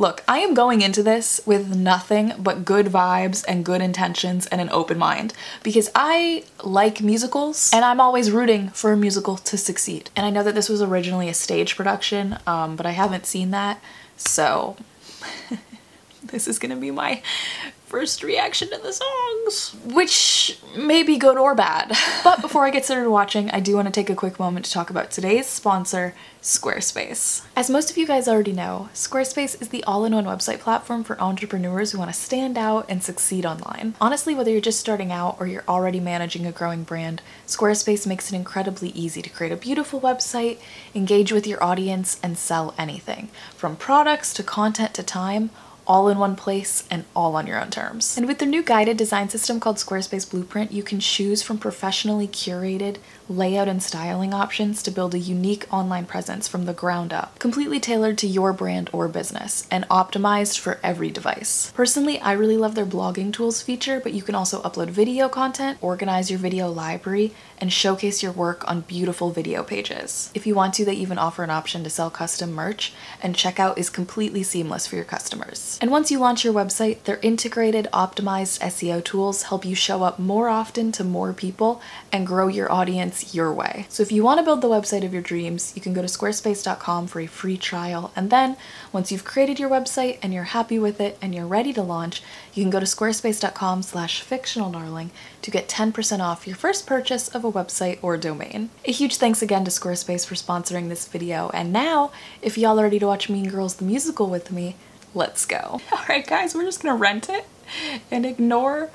Look, I am going into this with nothing but good vibes and good intentions and an open mind because I like musicals and I'm always rooting for a musical to succeed. And I know that this was originally a stage production, but I haven't seen that, so this is gonna be my first reaction to the songs, which may be good or bad. But before I get started watching, I do want to take a quick moment to talk about today's sponsor, Squarespace. As most of you guys already know, Squarespace is the all-in-one website platform for entrepreneurs who want to stand out and succeed online. Honestly, whether you're just starting out or you're already managing a growing brand, Squarespace makes it incredibly easy to create a beautiful website, engage with your audience, and sell anything, from products to content to time, all in one place and all on your own terms. And with their new guided design system called Squarespace Blueprint, you can choose from professionally curated layout and styling options to build a unique online presence from the ground up, completely tailored to your brand or business and optimized for every device. Personally, I really love their blogging tools feature, but you can also upload video content, organize your video library, and showcase your work on beautiful video pages. If you want to, they even offer an option to sell custom merch, and checkout is completely seamless for your customers. And once you launch your website, their integrated, optimized SEO tools help you show up more often to more people and grow your audience your way. So if you want to build the website of your dreams, you can go to squarespace.com for a free trial, and then once you've created your website and you're happy with it and you're ready to launch, you can go to squarespace.com/fictionaldarling to get 10% off your first purchase of a website or domain. A huge thanks again to Squarespace for sponsoring this video, and now, if y'all are ready to watch Mean Girls the musical with me, let's go. Alright guys, we're just gonna rent it and ignore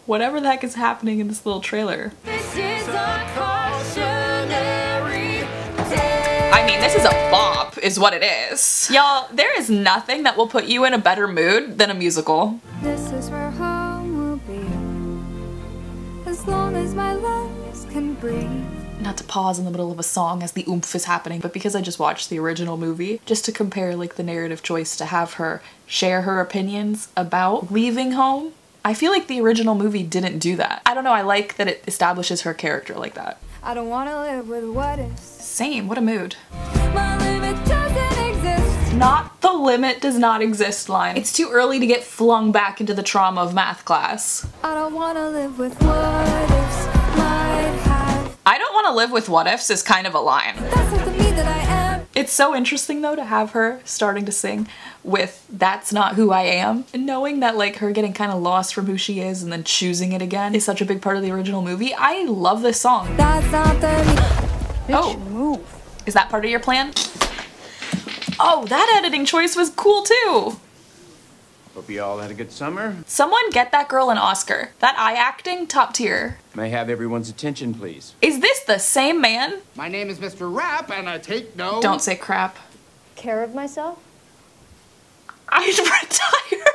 whatever the heck is happening in this little trailer. This is a cautionary tale. I mean, this is a bop, is what it is. Y'all, there is nothing that will put you in a better mood than a musical. This is where home will be, as long as my lungs can breathe. Not to pause in the middle of a song as the oomph is happening, but because I just watched the original movie, just to compare like the narrative choice to have her share her opinions about leaving home, I feel like the original movie didn't do that. I don't know, I like that it establishes her character like that. I don't want to live with what ifs. Same, what a mood. My limit doesn't exist. Not the limit does not exist line. It's too early to get flung back into the trauma of math class. I don't want to live with what ifs might have. I don't want to live with what ifs is kind of a line. That's not the me that I am. It's so interesting though to have her starting to sing with "That's Not Who I Am," and knowing that like her getting kind of lost from who she is and then choosing it again is such a big part of the original movie. I love this song. That's not the me. Oh, Move. Is that part of your plan? Oh, that editing choice was cool too. Hope you all had a good summer. Someone get that girl an Oscar. That eye acting, top tier. May I have everyone's attention, please? Is this the same man? My name is Mr. Rapp, and I take no... Don't say crap. Care of myself? I'd retire.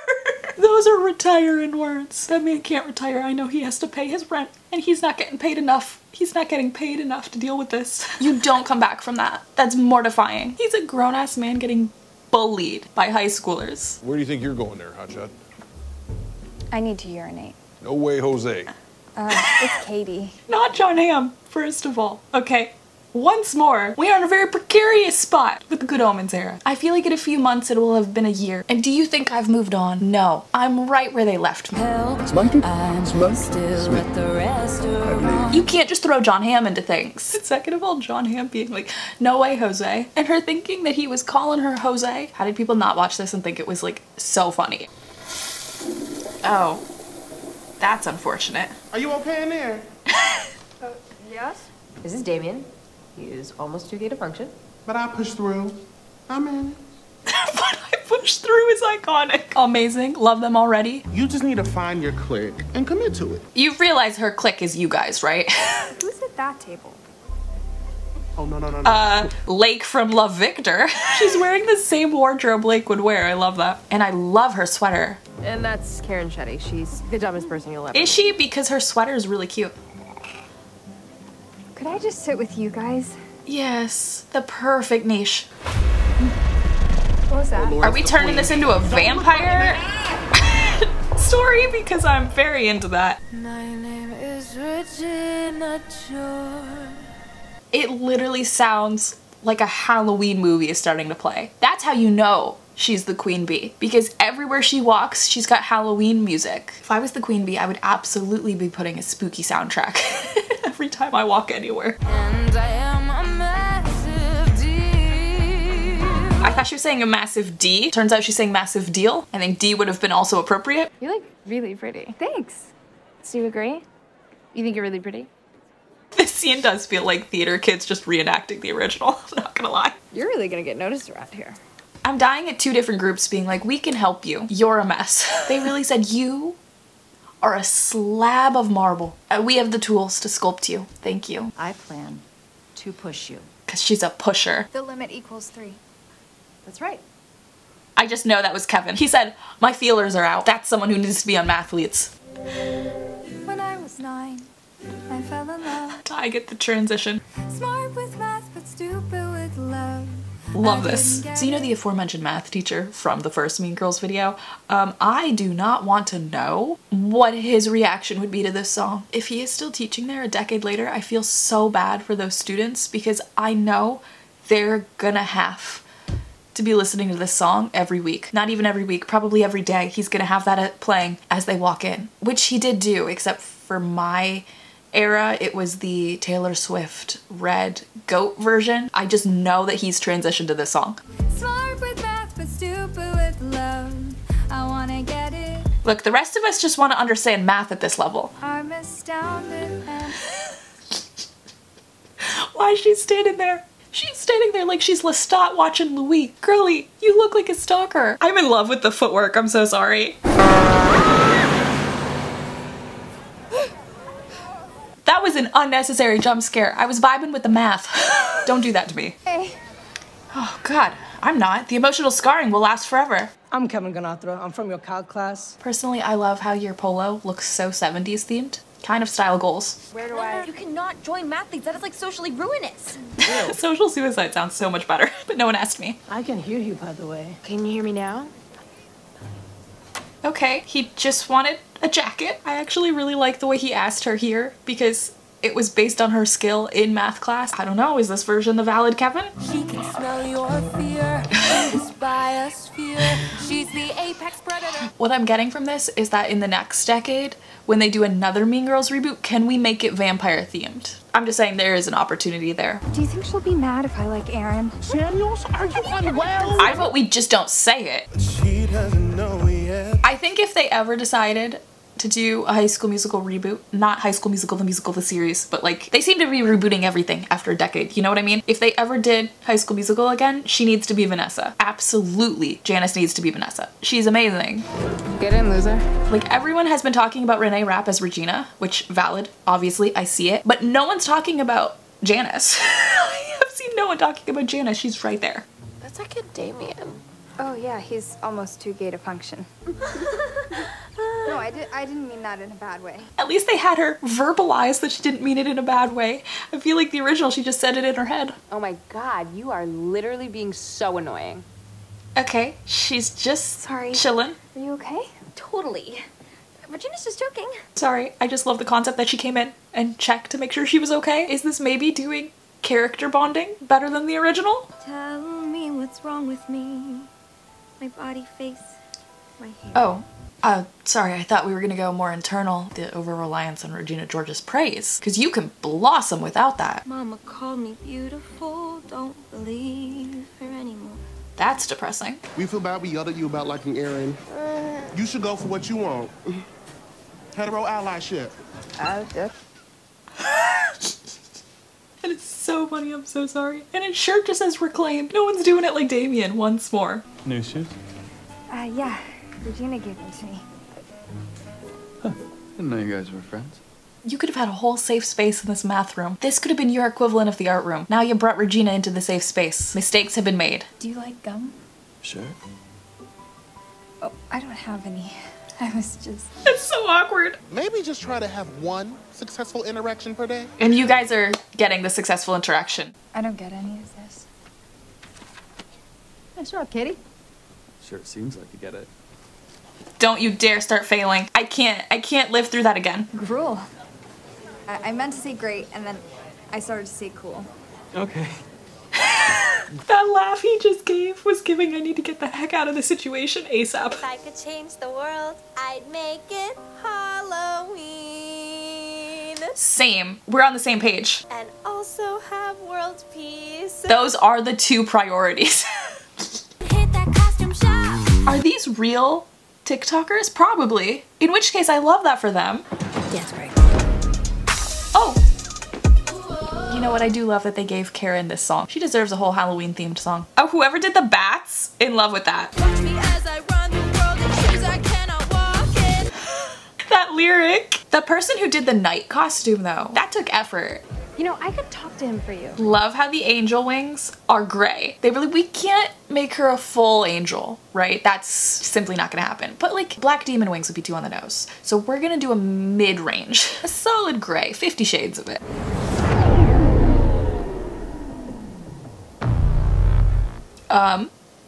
Those are retiring words. That man can't retire. I know he has to pay his rent, and he's not getting paid enough. He's not getting paid enough to deal with this. You don't come back from that. That's mortifying. He's a grown-ass man getting bullied by high schoolers. Where do you think you're going there, hotshot? I need to urinate. No way, Jose. It's Katie. Not John Hamm, first of all. Okay, once more, we are in a very precarious spot with the Good Omens era. I feel like in a few months it will have been a year. And do you think I've moved on? No, I'm right where they left me. You can't just throw John Hamm into things. Second of all, John Hamm being like, "No way, Jose," and her thinking that he was calling her Jose. How did people not watch this and think it was like so funny? Oh, that's unfortunate. Are you okay in there? Yes? This is Damien. He is almost too gay to function. But I pushed through. I'm in it. But I pushed through is iconic. Amazing. Love them already. You just need to find your clique and commit to it. You realize her clique is you guys, right? Who's at that table? Oh, no. Lake from Love Victor. She's wearing the same wardrobe Lake would wear. I love that. And I love her sweater. And that's Karen Shetty. She's the dumbest person you'll ever Is she? Because her sweater is really cute. Could I just sit with you guys? Yes, the perfect niche. What was that? Are we turning this into a vampire story? Because I'm very into that. My name is Regina. It literally sounds like a Halloween movie is starting to play. That's how you know she's the queen bee, because everywhere she walks, she's got Halloween music. If I was the queen bee, I would absolutely be putting a spooky soundtrack every time I walk anywhere. And I am a massive deal. I thought she was saying a massive D. Turns out she's saying massive deal. I think D would have been also appropriate. You look really pretty. Thanks. Do you agree? You think you're really pretty? This scene does feel like theater kids just reenacting the original, I'm not gonna lie. You're really gonna get noticed around here. I'm dying at two different groups being like, we can help you. You're a mess. They really said, you are a slab of marble. We have the tools to sculpt you. Thank you. I plan to push you. Because she's a pusher. The limit equals 3. That's right. I just know that was Kevin. He said, my feelers are out. That's someone who needs to be on Mathletes. When I was 9, I fell in love. I get the transition. Smart with math, but stupid with love. Love this. So you know the aforementioned math teacher from the first Mean Girls video? I do not want to know what his reaction would be to this song. If he is still teaching there a decade later, I feel so bad for those students because I know they're gonna have to be listening to this song every week. Not even every week, probably every day. He's gonna have that playing as they walk in, which he did do, except for my era, it was the Taylor Swift Red Goat version. I just know that he's transitioned to this song. Smart with math, but stupid with love. I wanna get it. Look, the rest of us just want to understand math at this level. I'm astounded and Why is she standing there? She's standing there like she's Lestat watching Louis. Girlie, you look like a stalker. I'm in love with the footwork, I'm so sorry. That was an unnecessary jump scare. I was vibing with the math. Don't do that to me. hey. Oh God, I'm not. The emotional scarring will last forever. I'm Kevin Ganatra. I'm from your calc class. Personally, I love how your polo looks so 70s themed. Kind of style goals. Where do I? You cannot join Mathletes. That is like socially ruinous. Social suicide sounds so much better, but no one asked me. I can hear you, by the way. Can you hear me now? Okay, he just wanted a jacket. I actually really like the way he asked her here because it was based on her skill in math class. I don't know, is this version the valid Kevin? She can smell your fear. This biosphere. She's the apex predator. What I'm getting from this is that in the next decade, when they do another Mean Girls reboot, can we make it vampire themed? I'm just saying there is an opportunity there. Do you think she'll be mad if I like Aaron? Samuels, are you unwell? I vote we just don't say it. She doesn't know yet. I think if they ever decided to do a High School Musical reboot, not High School Musical the series, but like they seem to be rebooting everything after a decade, you know what I mean? If they ever did High School Musical again, she needs to be Vanessa. Absolutely, Janice needs to be Vanessa. She's amazing. Get in, loser. Like everyone has been talking about Reneé Rapp as Regina, which valid, obviously, I see it, but no one's talking about Janice. I have seen no one talking about Janice, she's right there. That's like a Damien. Oh yeah, he's almost too gay to function. No, I didn't mean that in a bad way. At least they had her verbalize that she didn't mean it in a bad way. I feel like the original, she just said it in her head. Oh my God, you are literally being so annoying. Okay, she's just Sorry. chilling. Are you okay? Totally. Regina's just joking. Sorry, I just love the concept that she came in and checked to make sure she was okay. Is this maybe doing character bonding better than the original? Tell me what's wrong with me. My body, face, my hair. Oh, sorry, I thought we were gonna go more internal. The over-reliance on Regina George's praise. Because you can blossom without that. Mama called me beautiful. Don't believe her anymore. That's depressing. We feel bad we yelled at you about liking Aaron. You should go for what you want. Hetero allyship. That is so funny, I'm so sorry. And his shirt just says reclaimed. No one's doing it like Damien once more. New shoes? Yeah. Regina gave them to me. Didn't know you guys were friends. You could have had a whole safe space in this math room. This could have been your equivalent of the art room. Now you brought Regina into the safe space. Mistakes have been made. Do you like gum? Sure. Oh, I don't have any. I was just... It's so awkward. Maybe just try to have one successful interaction per day. And you guys are getting the successful interaction. I don't get any of this. Nice job, Katie. Sure, it seems like you get it. Don't you dare start failing. I can't live through that again. Gruel. I meant to say great, and then I started to say cool. Okay. That laugh he just gave was giving I need to get the heck out of the situation ASAP. If I could change the world, I'd make it Halloween. Same. We're on the same page. And also have world peace. Those are the two priorities. Hit that costume shop. Are these real TikTokers? Probably. In which case I love that for them. Yes, right. Oh! You know what? I do love that they gave Karen this song. She deserves a whole Halloween themed song. Oh, whoever did the bats, in love with that. Watch me as I run the world in shoes I cannot walk in. That lyric. The person who did the night costume though, that took effort. You know, I could talk to him for you. Love how the angel wings are gray. We can't make her a full angel, right? That's simply not gonna happen. But like black demon wings would be too on the nose. So we're gonna do a mid-range, a solid gray, 50 shades of it.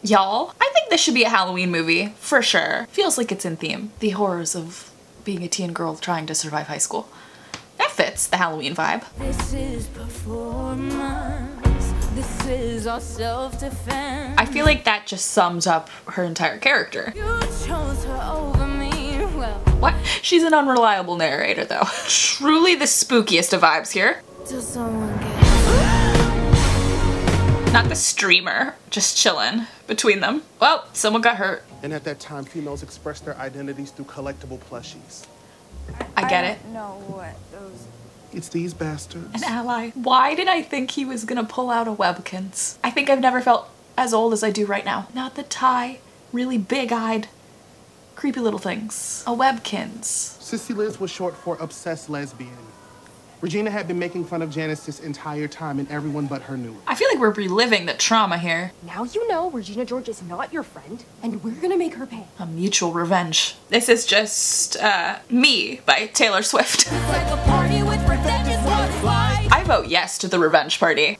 Y'all, I think this should be a Halloween movie, for sure. Feels like it's in theme. The horrors of being a teen girl trying to survive high school. That fits the Halloween vibe. This is performance. This is our self-defense. I feel like that just sums up her entire character. You chose her over me. Well, What? She's an unreliable narrator though. Truly the spookiest of vibes here. till someone gets Not the streamer, just chillin' between them. Well, someone got hurt. And at that time, females expressed their identities through collectible plushies. I get it. know what those... It's these bastards. An ally. Why did I think he was gonna pull out a Webkins? I think I've never felt as old as I do right now. Not the tie, really big-eyed, creepy little things. A Webkins. Sissy Liz was short for obsessed lesbian. Regina had been making fun of Janis this entire time, and everyone but her knew it. I feel like we're reliving the trauma here. Now you know Regina George is not your friend, and we're gonna make her pay. A mutual revenge. This is just, Me by Taylor Swift. It's like a party with revenge is what it's like. I vote yes to the revenge party.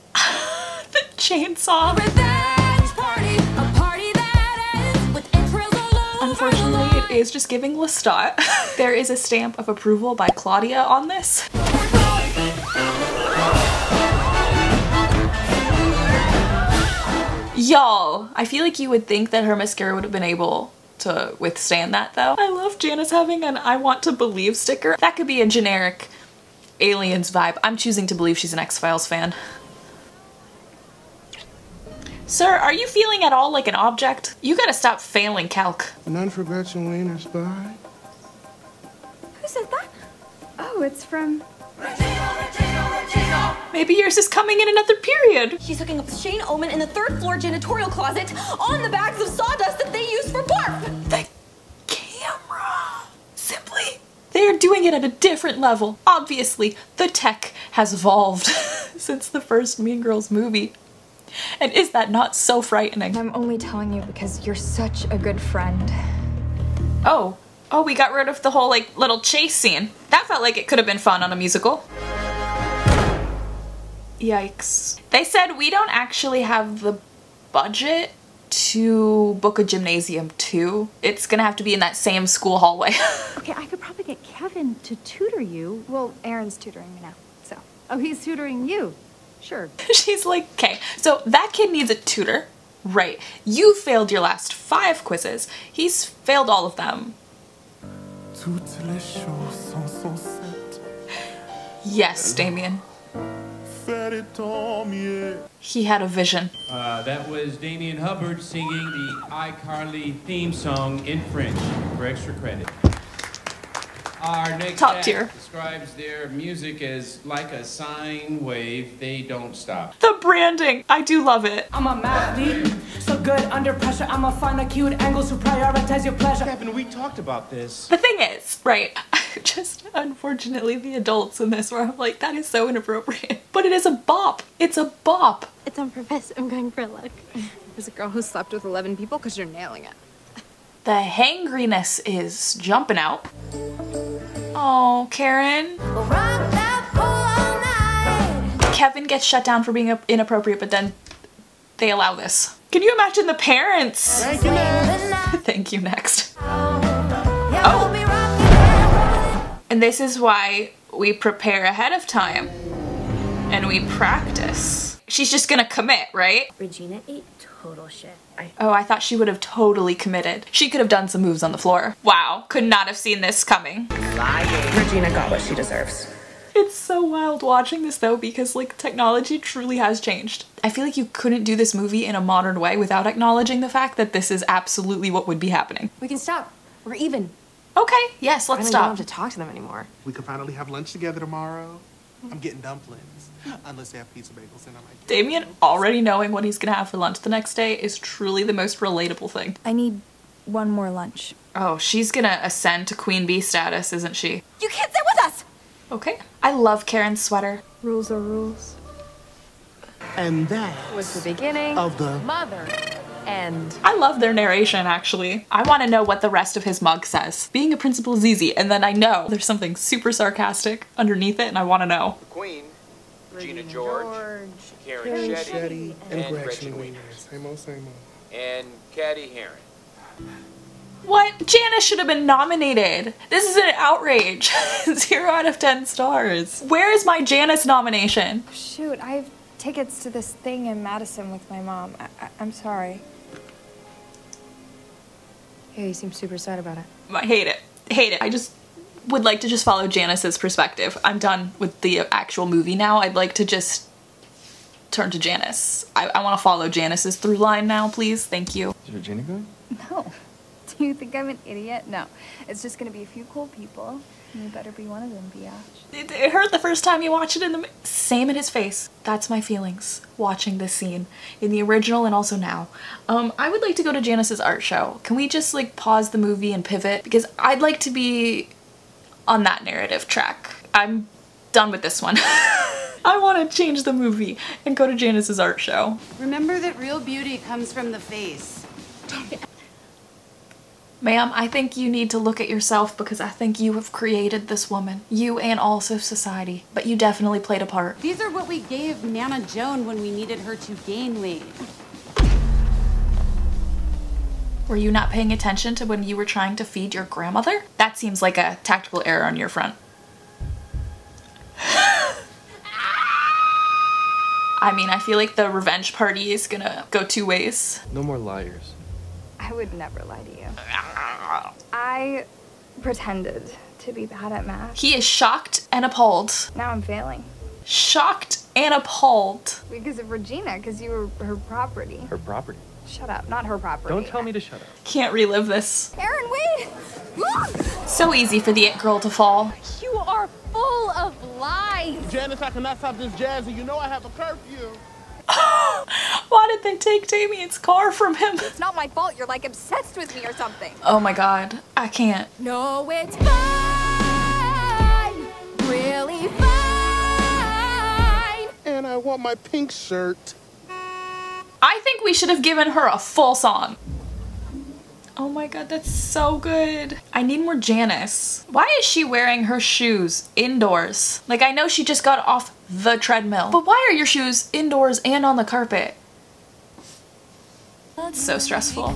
The chainsaw. Revenge party, a party that ends with entrails all over. Unfortunately, it is just giving Lestat. There is a stamp of approval by Claudia on this. Y'all, I feel like you would think that her mascara would have been able to withstand that though. I love Janice having an I want to believe sticker. That could be a generic Aliens vibe. I'm choosing to believe she's an X-Files fan. Sir, are you feeling at all like an object? You gotta stop failing calc. None for Gretchen Wiener's spy. Who said that? Oh, it's from... Maybe yours is coming in another period. She's hooking up with Shane Omen in the third floor janitorial closet on the bags of sawdust that they use for barf. The camera. Simply. They're doing it at a different level. Obviously, the tech has evolved since the first Mean Girls movie. And is that not so frightening? I'm only telling you because you're such a good friend. Oh, we got rid of the whole like little chase scene. That felt like it could have been fun on a musical. Yikes. They said we don't actually have the budget to book a gymnasium too. It's gonna have to be in that same school hallway. Okay, I could probably get Kevin to tutor you. Well, Aaron's tutoring me now, so. Oh, he's tutoring you. Sure. She's like, okay, so that kid needs a tutor. Right. You failed your last 5 quizzes. He's failed all of them. Yes, Damien. He had a vision. That was Damien Hubbard singing the iCarly theme song in French for extra credit. Our next Top act tier. describes their music as like a sine wave. They don't stop. The branding, I do love it. I'm a mathlete, so good under pressure. I'ma find acute angles to prioritize your pleasure. Kevin, we talked about this. The thing is, right, just unfortunately the adults in this where I'm like, that is so inappropriate. But it is a bop. It's a bop. It's on purpose. I'm going for a look. There's a girl who slept with 11 people because you're nailing it. The hangriness is jumping out. Oh, Karen. Kevin gets shut down for being inappropriate, but then they allow this. Can you imagine the parents? Thank you, next. Thank you, next. Oh. And this is why we prepare ahead of time. And we practice. she's just gonna commit, right? Regina ate total shit. Oh, I thought she would have totally committed. She could have done some moves on the floor. Wow, could not have seen this coming. Lying. Regina got what she deserves. It's so wild watching this though, because like technology truly has changed. I feel like you couldn't do this movie in a modern way without acknowledging the fact that this is absolutely what would be happening. We can stop. We're even. Okay, yes, let's stop. I don't have to talk to them anymore. We can finally have lunch together tomorrow. I'm getting dumplings. Unless they have pizza bagels and I like Damien already knowing what he's gonna have for lunch the next day is truly the most relatable thing. I need one more lunch. Oh, she's gonna ascend to queen bee status, isn't she? You can't sit with us! Okay. I love Karen's sweater. Rules are rules. And that was the beginning of the mother end. I love their narration, actually. I want to know what the rest of his mug says. Being a principal is easy, and then I know there's something super sarcastic underneath it, and I want to know. The Queen, Regina George, Karen Shetty, and Gretchen Wiener. Same old, same old. and Caddy Heron. What? Janis should have been nominated. This is an outrage. 0 out of 10 stars. Where is my Janis nomination? Shoot, I have tickets to this thing in Madison with my mom. I'm sorry. Yeah, you seem super sad about it. I hate it. Hate it. I just would like to just follow Janis's perspective. I'm done with the actual movie now. I'd like to just turn to Janis. I want to follow Janis's through line now, please. Thank you. Is Regina going? No. Do you think I'm an idiot? No. It's just gonna be a few cool people. And you better be one of them, biatch. It hurt the first time you watch it in the... Same in his face. That's my feelings watching this scene. In the original and also now. I would like to go to Janis's art show. Can we just like pause the movie and pivot? Because I'd like to be on that narrative track. I'm done with this one. I want to change the movie and go to Janis's art show. Remember that real beauty comes from the face. Ma'am, I think you need to look at yourself because I think you have created this woman. You and also society. But you definitely played a part. These are what we gave Nana Joan when we needed her to gain weight. Were you not paying attention to when you were trying to feed your grandmother? That seems like a tactical error on your front. I mean, I feel like the revenge party is gonna go two ways. No more liars. I would never lie to you. I pretended to be bad at math. He is shocked and appalled. Now I'm failing. Shocked and appalled. Because of Regina, because you were her property. Her property? Shut up, not her property. Don't tell me to shut up. Can't relive this. Aaron, wait! So easy for the it girl to fall. You are full of lies. Janis, I cannot stop this jazz, and you know I have a curfew. Why did they take Damien's car from him? It's not my fault. You're like obsessed with me or something. Oh my god. I can't. No, it's fine. Really fine. And I want my pink shirt. I think we should have given her a full song. Oh my god, that's so good. I need more Janis. Why is she wearing her shoes indoors? Like, I know she just got off the treadmill, but why are your shoes indoors and on the carpet? That's so stressful.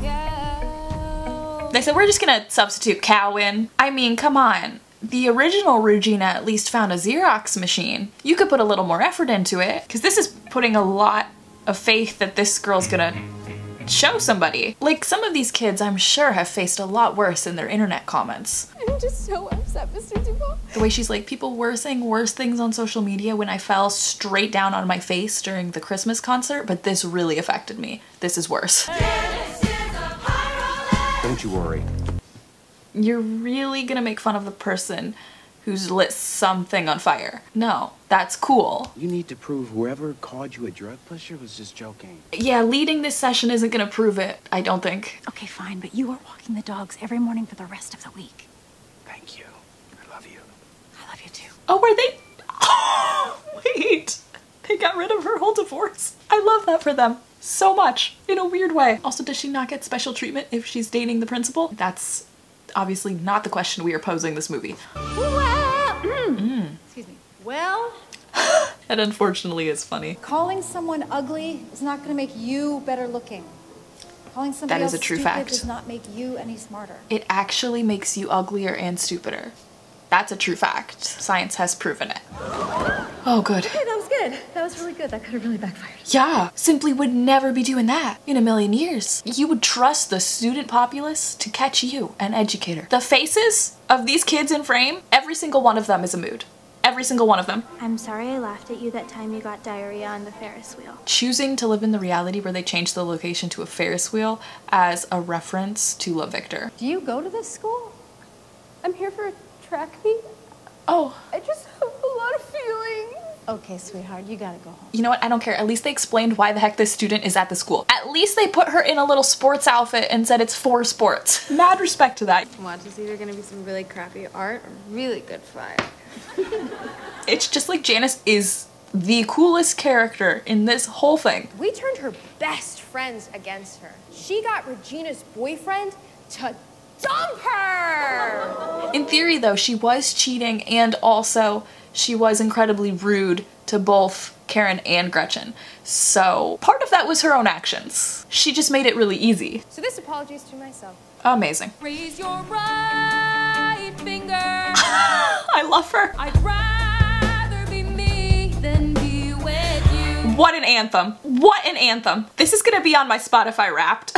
They said we're just gonna substitute cow in. I mean, come on. The original Regina at least found a Xerox machine. You could put a little more effort into it, because this is putting a lot of faith that this girl's gonna show somebody. Like, some of these kids I'm sure have faced a lot worse in their internet comments. I'm just so upset, Mr. Duvall. The way she's like, people were saying worse things on social media when I fell straight down on my face during the Christmas concert, but this really affected me. This is worse. Don't you worry. You're really gonna make fun of the person who's lit something on fire. No, that's cool. You need to prove whoever called you a drug pusher was just joking. Yeah, leading this session isn't gonna prove it, I don't think. Okay, fine, but you are walking the dogs every morning for the rest of the week. Thank you. I love you. I love you too. Oh, were they? Oh, wait. They got rid of her whole divorce. I love that for them so much, in a weird way. Also, does she not get special treatment if she's dating the principal? That's obviously not the question we are posing this movie. Excuse me. Well, That unfortunately is funny. Calling someone ugly is not going to make you better looking. Calling somebody That is else a true stupid fact. does not make you any smarter. It actually makes you uglier and stupider. That's a true fact. Science has proven it. Oh, good. Okay, that was good. good. That was really good. That could have really backfired. Yeah, Simply would never be doing that in a million years. You would trust the student populace to catch you, an educator. The faces of these kids in frame, every single one of them is a mood. Every single one of them. I'm sorry I laughed at you that time you got diarrhea on the Ferris wheel. Choosing to live in the reality where they changed the location to a Ferris wheel as a reference to Love Victor. Do you go to this school? I'm here for a track meet. Oh. I just have a lot of feelings. Okay, sweetheart, you gotta go home. You know what? I don't care. At least they explained why the heck this student is at the school. At least they put her in a little sports outfit and said it's for sports. Mad respect to that. Watch, it's either gonna be some really crappy art or really good fire. It's just like Janis is the coolest character in this whole thing. We turned her best friends against her. She got Regina's boyfriend to dump her! In theory though, she was cheating and also she was incredibly rude to both Karen and Gretchen. So part of that was her own actions. She just made it really easy. So this apology is to myself. Amazing. Raise your right finger. I love her. I'd rather be me than be with you. What an anthem. What an anthem. This is gonna be on my Spotify Wrapped.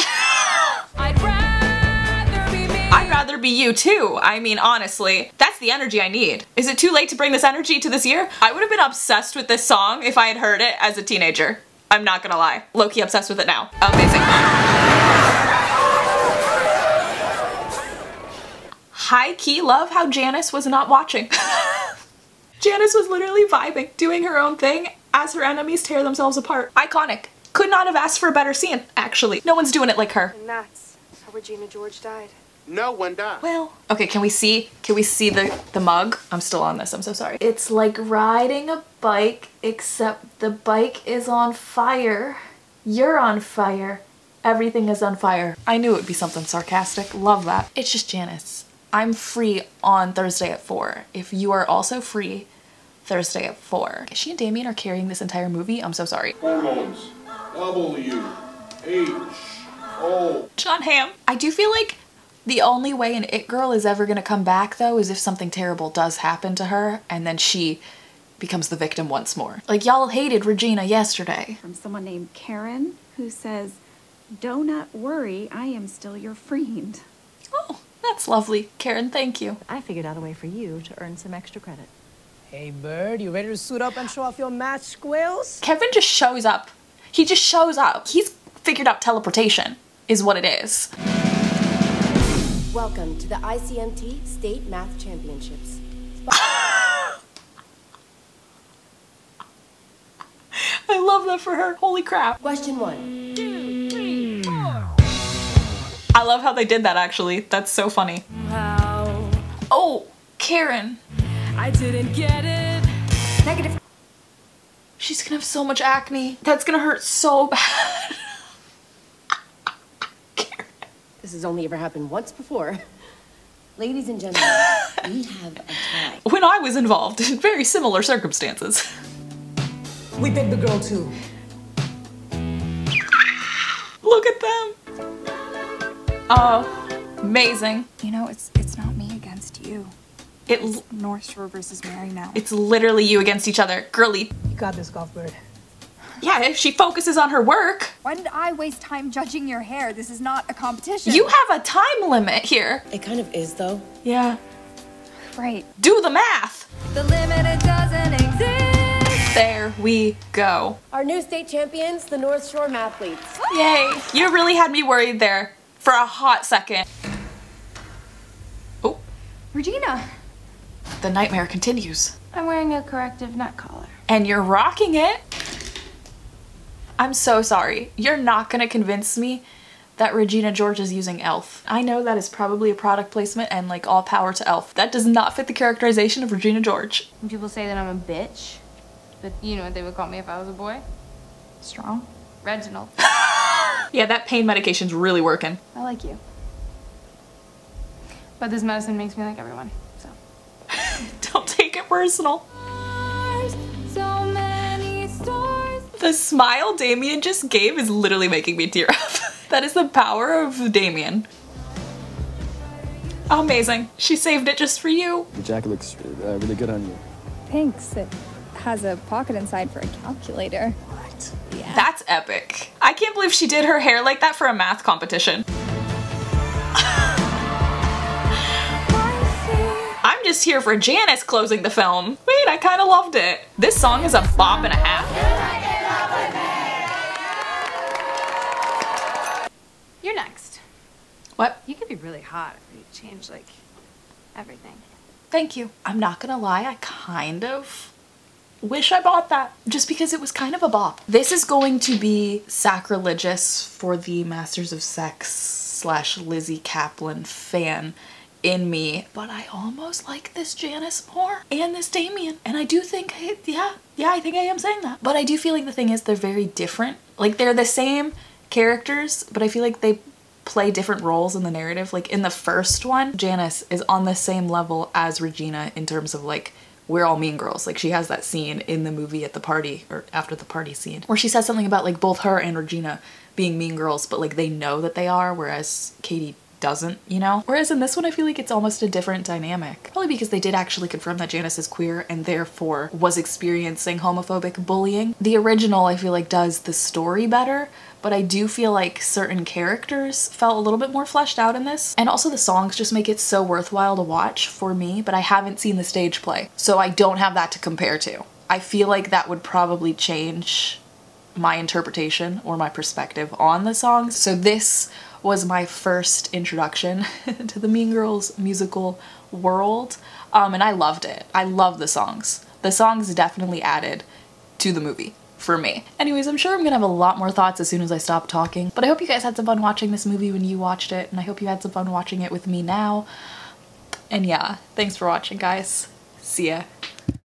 I'd rather be me. I'd rather be you too. I mean, honestly, that's the energy I need. Is it too late to bring this energy to this year? I would have been obsessed with this song if I had heard it as a teenager. I'm not gonna lie. Low-key obsessed with it now. Amazing. High-key love how Janis was not watching. Janis was literally vibing, doing her own thing as her enemies tear themselves apart. Iconic. Could not have asked for a better scene, actually. No one's doing it like her. And that's how Regina George died. No one died. Well, okay, can we see the mug? I'm still on this, I'm so sorry. It's like riding a bike, except the bike is on fire. You're on fire. Everything is on fire. I knew it would be something sarcastic. Love that. It's just Janis. I'm free on Thursday at 4. If you are also free Thursday at 4. She and Damien are carrying this entire movie. I'm so sorry. Hormones. W. H. O. John Hamm. I do feel like the only way an it girl is ever gonna come back though is if something terrible does happen to her and then she becomes the victim once more. Like y'all hated Regina yesterday. From someone named Karen who says, "Do not worry, I am still your friend." Oh, that's lovely. Karen, thank you. I figured out a way for you to earn some extra credit. Hey, bird, you ready to suit up and show off your match skills? Kevin just shows up. He just shows up. He's figured out teleportation, is what it is. Welcome to the ICMT State Math Championships. I love that for her. Holy crap. Question 1. 2, 3, 4. I love how they did that actually. That's so funny. How? Oh, Karen. I didn't get it. Negative. She's gonna have so much acne. That's gonna hurt so bad. This has only ever happened once before. Ladies and gentlemen, we have a tie. When I was involved in very similar circumstances. We picked the girl too. Look at them. Oh, amazing. You know, it's not me against you. It's North Shore versus Mary now. It's literally you against each other. Girly. You got this, golf bird. Yeah, if she focuses on her work. Why did I waste time judging your hair? This is not a competition. You have a time limit here. It kind of is, though. Yeah. Right. Do the math. The limit, it doesn't exist. There we go. Our new state champions, the North Shore Mathletes. Yay. You really had me worried there for a hot second. Oh. Regina. The nightmare continues. I'm wearing a corrective neck collar. And you're rocking it. I'm so sorry. You're not gonna convince me that Regina George is using e.l.f. I know that is probably a product placement and like all power to e.l.f. That does not fit the characterization of Regina George. When people say that I'm a bitch, but you know what they would call me if I was a boy? Strong. Reginald. Yeah, that pain medication's really working. I like you. But this medicine makes me like everyone, so. Don't take it personal. So many stars. The smile Damien just gave is literally making me tear up. That is the power of Damien. Amazing. She saved it just for you. The jacket looks really good on you. Thanks. It has a pocket inside for a calculator. What? Yeah. That's epic. I can't believe she did her hair like that for a math competition. I'm just here for Janis closing the film. Wait, I kind of loved it. This song is a bop and a half. You're next. What? You could be really hot if you change, like, everything. Thank you. I'm not gonna lie, I kind of wish I bought that just because it was kind of a bop. This is going to be sacrilegious for the Masters of Sex / Lizzie Kaplan fan in me, but I almost like this Janis more and this Damien. And I do think, yeah, I think I am saying that. But I do feel like the thing is they're very different. Like they're the same characters, but I feel like they play different roles in the narrative. Like in the first one, Janis is on the same level as Regina in terms of like, we're all mean girls. Like she has that scene in the movie at the party, or after the party scene, where she says something about like both her and Regina being mean girls, but like they know that they are, whereas Katie doesn't, you know? Whereas in this one, I feel like it's almost a different dynamic. Probably because they did actually confirm that Janis is queer and therefore was experiencing homophobic bullying. The original, I feel like, does the story better, but I do feel like certain characters felt a little bit more fleshed out in this. And also the songs just make it so worthwhile to watch for me, but I haven't seen the stage play, so I don't have that to compare to. I feel like that would probably change my interpretation or my perspective on the songs. So this was my first introduction to the Mean Girls musical world, and I loved it. I love the songs. The songs definitely added to the movie for me. Anyways, I'm sure I'm gonna have a lot more thoughts as soon as I stop talking, but I hope you guys had some fun watching this movie when you watched it, and I hope you had some fun watching it with me now. And yeah, thanks for watching, guys. See ya.